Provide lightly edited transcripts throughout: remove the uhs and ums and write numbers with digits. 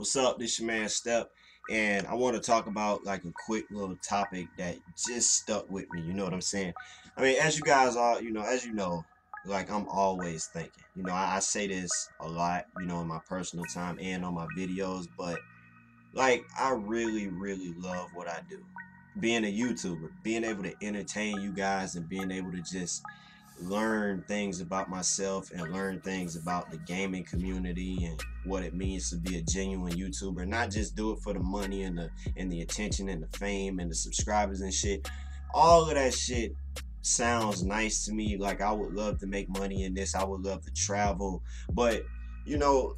What's up? This your man Step, and I want to talk about like a quick little topic that just stuck with me. You know what I'm saying? I mean, as you guys are, as you know, like I'm always thinking. I say this a lot, in my personal time and on my videos, but like I really, really love what I do. Being a YouTuber, being able to entertain you guys and being able to just learn things about myself and learn things about the gaming community and what it means to be a genuine YouTuber. Not just do it for the money and the attention and the fame and the subscribers and shit. All of that shit sounds nice to me. Like I would love to make money in this. I would love to travel. But you know,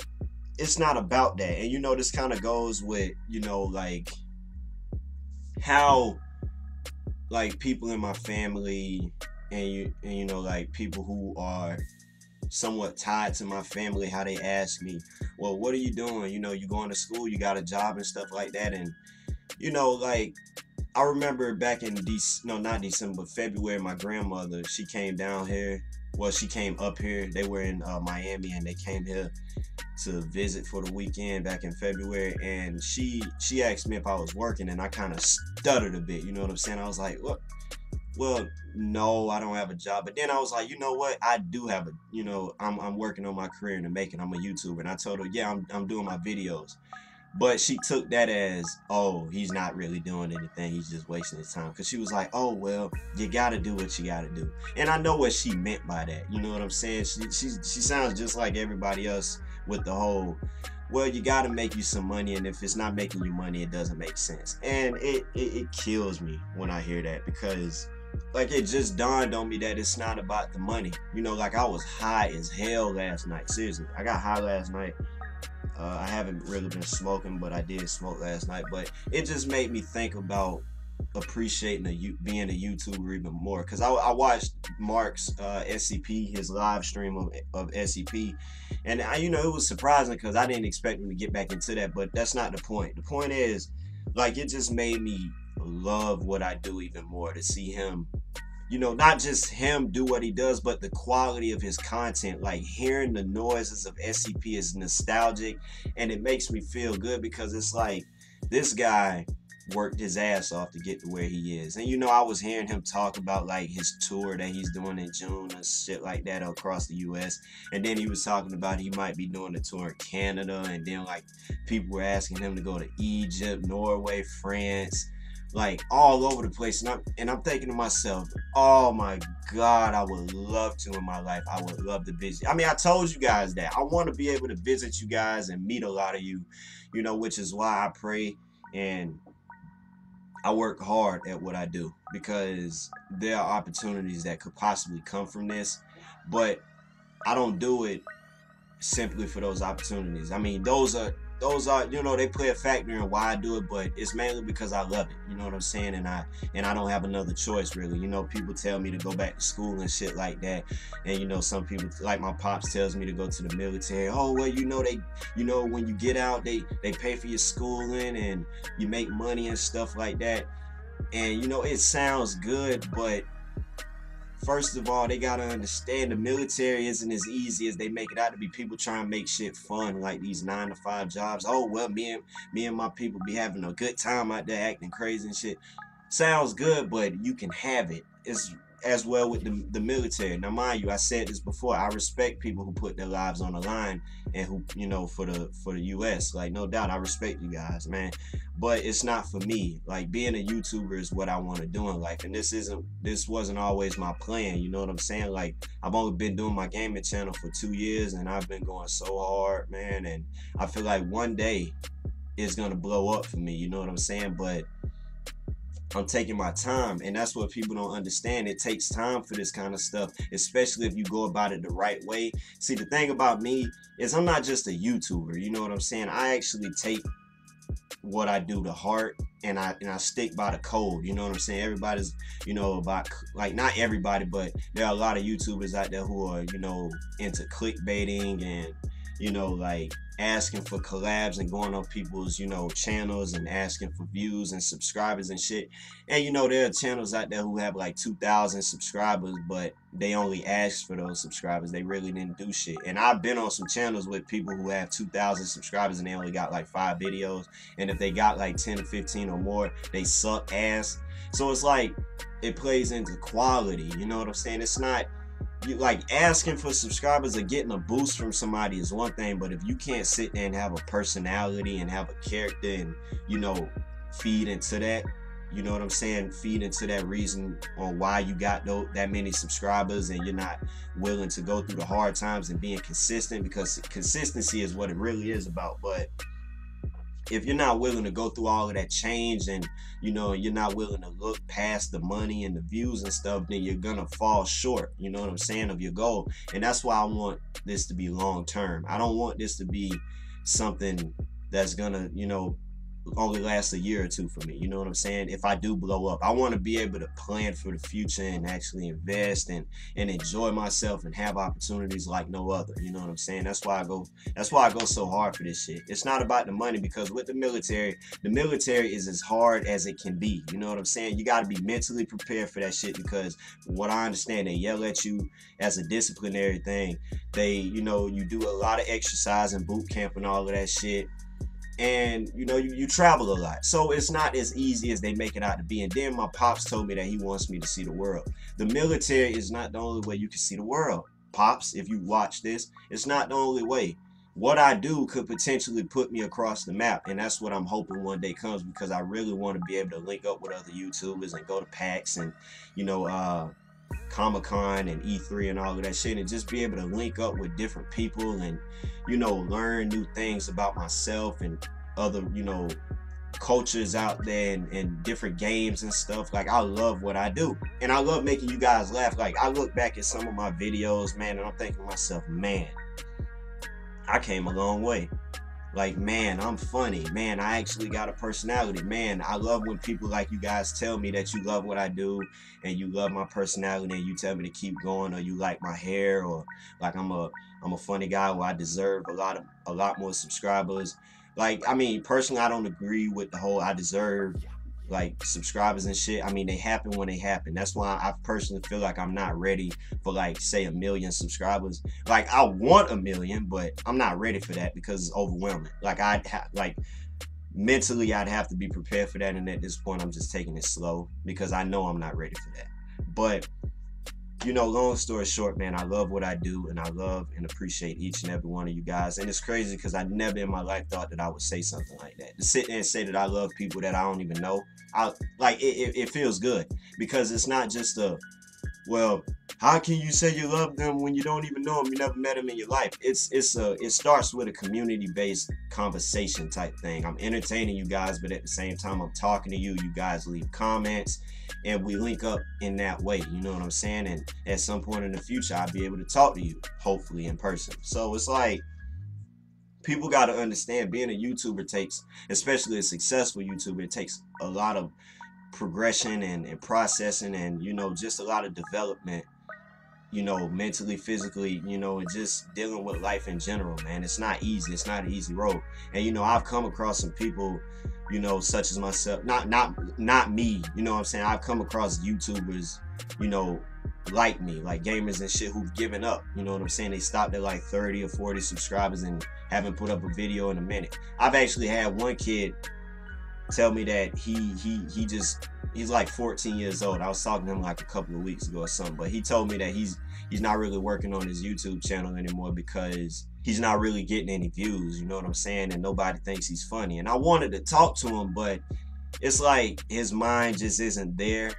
it's not about that. And this kind of goes with, like how like people in my family and like people who are somewhat tied to my family, how they ask me, well, what are you doing? You going to school, you got a job and stuff like that. And like I remember back in no, not December, but February, my grandmother, she came down here. Well, she came up here. They were in Miami, and they came here to visit for the weekend back in February. And she asked me if I was working, and I kind of stuttered a bit. You know what I'm saying? I was like, what? Well, no, I don't have a job. But then I was like, you know what? I do have I'm working on my career in the making. I'm a YouTuber. And I told her, yeah, I'm doing my videos. But she took that as, oh, he's not really doing anything. He's just wasting his time. Because she was like, oh, well, you got to do what you got to do. And I know what she meant by that. You know what I'm saying? She sounds just like everybody else with the whole, well, you got to make you some money. And if it's not making you money, it doesn't make sense. And it kills me when I hear that, because like it just dawned on me that it's not about the money. Like I was high as hell last night. Seriously, I got high last night. I haven't really been smoking, but I did smoke last night. But it just made me think about appreciating being a YouTuber even more. Because I watched Mark's SCP, his live stream of SCP. And it was surprising because I didn't expect him to get back into that. But that's not the point. The point is, like, it just made me love what I do even more, to see him, not just him do what he does, but the quality of his content. Like hearing the noises of SCP is nostalgic, and it makes me feel good, because it's like this guy worked his ass off to get to where he is. And I was hearing him talk about like his tour that he's doing in June and shit like that across the US. And then he was talking about he might be doing a tour in Canada, and then like people were asking him to go to Egypt, Norway, France, like all over the place. And I'm thinking to myself, oh my God, I would love to in my life. I would love to visit. I mean, I told you guys that I want to be able to visit you guys and meet a lot of you, which is why I pray and I work hard at what I do, because there are opportunities that could possibly come from this, but I don't do it simply for those opportunities. I mean, those are they play a factor in why I do it, but it's mainly because I love it. You know what I'm saying? And I don't have another choice, really. People tell me to go back to school and shit like that. And some people, like my pops, tells me to go to the military. Oh well, they when you get out, they pay for your schooling and you make money and stuff like that. And it sounds good, but first of all, they gotta understand the military isn't as easy as they make it out to be. People try and make shit fun, like these 9-to-5 jobs. Oh well, me and my people be having a good time out there acting crazy and shit. Sounds good, but you can have it. It's as well with the military. Now, mind you, I said this before. I respect people who put their lives on the line and who, for the US. Like, no doubt, I respect you guys, man. But it's not for me. Like, being a YouTuber is what I want to do in life, and this wasn't always my plan. You know what I'm saying? Like, I've only been doing my gaming channel for 2 years, and I've been going so hard, man. And I feel like one day it's gonna blow up for me. You know what I'm saying? But I'm taking my time, and that's what people don't understand. It takes time for this kind of stuff, especially if you go about it the right way. See, the thing about me is I'm not just a YouTuber, you know what I'm saying? I actually take what I do to heart, and I stick by the code, you know what I'm saying? Everybody's, about, like, not everybody, but there are a lot of YouTubers out there who are, into clickbaiting and you know, like asking for collabs and going on people's, you know, channels and asking for views and subscribers and shit. And you know, there are channels out there who have like 2,000 subscribers, but they only asked for those subscribers. They really didn't do shit. And I've been on some channels with people who have 2,000 subscribers and they only got like 5 videos. And if they got like 10 or 15 or more, they suck ass. So it's like, it plays into quality. You know what I'm saying? It's not, you like asking for subscribers or getting a boost from somebody is one thing, but if you can't sit there and have a personality and have a character and, you know, feed into that, you know what I'm saying, feed into that reason on why you got that many subscribers, and you're not willing to go through the hard times and being consistent, because consistency is what it really is about. But if you're not willing to go through all of that change, and you know, you're not willing to look past the money and the views and stuff, then you're gonna fall short, you know what I'm saying, of your goal. And that's why I want this to be long term. I don't want this to be something that's gonna, you know, only last a year or two for me. You know what I'm saying? If I do blow up, I want to be able to plan for the future and actually invest and enjoy myself and have opportunities like no other. You know what I'm saying? That's why I go so hard for this shit. It's not about the money, because with the military is as hard as it can be. You know what I'm saying? You got to be mentally prepared for that shit, because what I understand, they yell at you as a disciplinary thing. They, you know, you do a lot of exercise and boot camp and all of that shit. And you know, you travel a lot, so it's not as easy as they make it out to be. And then my pops told me that he wants me to see the world. The military is not the only way you can see the world, Pops. If you watch this, it's not the only way. What I do could potentially put me across the map, and that's what I'm hoping one day comes, because I really want to be able to link up with other YouTubers and go to PAX and, you know, Comic-Con and E3 and all of that shit, and just be able to link up with different people and, you know, learn new things about myself and other, you know, cultures out there and different games and stuff. Like, I love what I do, and I love making you guys laugh. Like, I look back at some of my videos, man, and I'm thinking to myself, man, I came a long way. Like, man, I'm funny. Man, I actually got a personality. Man, I love when people like you guys tell me that you love what I do and you love my personality, and you tell me to keep going, or you like my hair, or like I'm a funny guy, where I deserve a lot more subscribers. Like, I mean, personally, I don't agree with the whole I deserve like subscribers and shit. I mean, they happen when they happen. That's why I personally feel like I'm not ready for, like, say 1 million subscribers. Like, I want 1 million, but I'm not ready for that because it's overwhelming. Like, mentally I'd have to be prepared for that, and at this point I'm just taking it slow because I know I'm not ready for that. But, you know, long story short, man, I love what I do, and I love and appreciate each and every one of you guys. And it's crazy because I never in my life thought that I would say something like that. To sit there and say that I love people that I don't even know, it feels good, because it's not just well, how can you say you love them when you don't even know them? You never met them in your life. It starts with a community-based conversation type thing. I'm entertaining you guys, but at the same time, I'm talking to you. You guys leave comments, and we link up in that way. You know what I'm saying? And at some point in the future, I'll be able to talk to you, hopefully in person. So it's like, people got to understand, being a YouTuber takes, especially a successful YouTuber, it takes a lot of progression and processing, and, you know, just a lot of development, you know, mentally, physically, you know, and just dealing with life in general, man. It's not easy. It's not an easy road. And, you know, I've come across some people, you know, such as myself, not me, you know what I'm saying? I've come across YouTubers, you know, like me, like gamers and shit, who've given up, you know what I'm saying? They stopped at like 30 or 40 subscribers and haven't put up a video in a minute. I've actually had one kid tell me that he's like 14 years old. I was talking to him like a couple of weeks ago or something, but he told me that he's not really working on his YouTube channel anymore because he's not really getting any views, you know what I'm saying? And nobody thinks he's funny. And I wanted to talk to him, but it's like his mind just isn't there.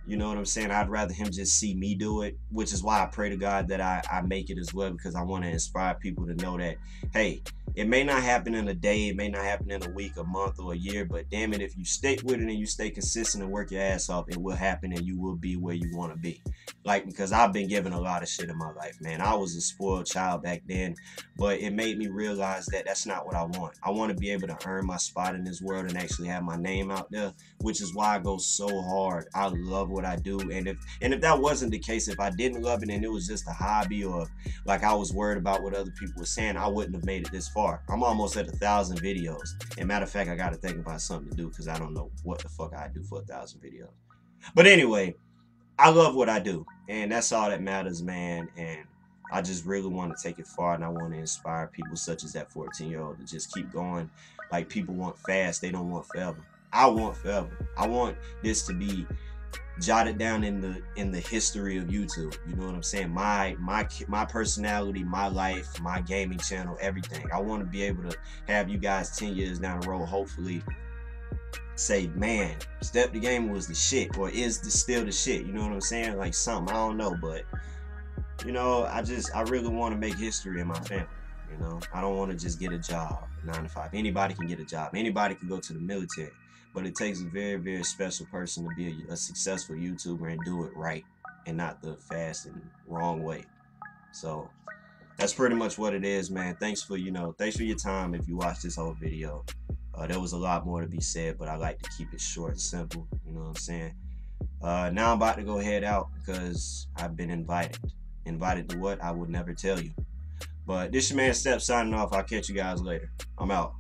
You know what I'm saying? I'd rather him just see me do it, which is why I pray to God that I make it as well, because I want to inspire people to know that, hey, it may not happen in a day, it may not happen in a week, a month, or a year, but damn it, if you stick with it and you stay consistent and work your ass off, it will happen and you will be where you want to be. Like, because I've been given a lot of shit in my life, man. I was a spoiled child back then, but it made me realize that that's not what I want. I want to be able to earn my spot in this world and actually have my name out there, which is why I go so hard. I love what what I do. And if that wasn't the case, if I didn't love it and it was just a hobby, or like I was worried about what other people were saying, I wouldn't have made it this far. I'm almost at 1,000 videos. And matter of fact, I got to think about something to do, because I don't know what the fuck I do for 1,000 videos. But anyway, I love what I do, and that's all that matters, man. And I just really want to take it far, and I want to inspire people such as that 14-year-old to just keep going. Like, people want fast, they don't want forever. I want forever. I want this to be jotted down in the history of YouTube. You know what I'm saying? My personality, my life, my gaming channel, everything. I want to be able to have you guys 10 years down the road, hopefully, say, man, Step the Gamer was the shit, or is this still the shit? You know what I'm saying? Like something, I don't know, but you know, I really want to make history in my family. You know, I don't want to just get a job, 9 to 5. Anybody can get a job. Anybody can go to the military, but it takes a very, very special person to be a successful YouTuber and do it right, and not the fast and wrong way. So that's pretty much what it is, man. Thanks for your time. If you watched this whole video, there was a lot more to be said, but I like to keep it short and simple. You know what I'm saying? Now I'm about to go head out because I've been invited. Invited to what? I would never tell you. But this your man Step signing off. I'll catch you guys later. I'm out.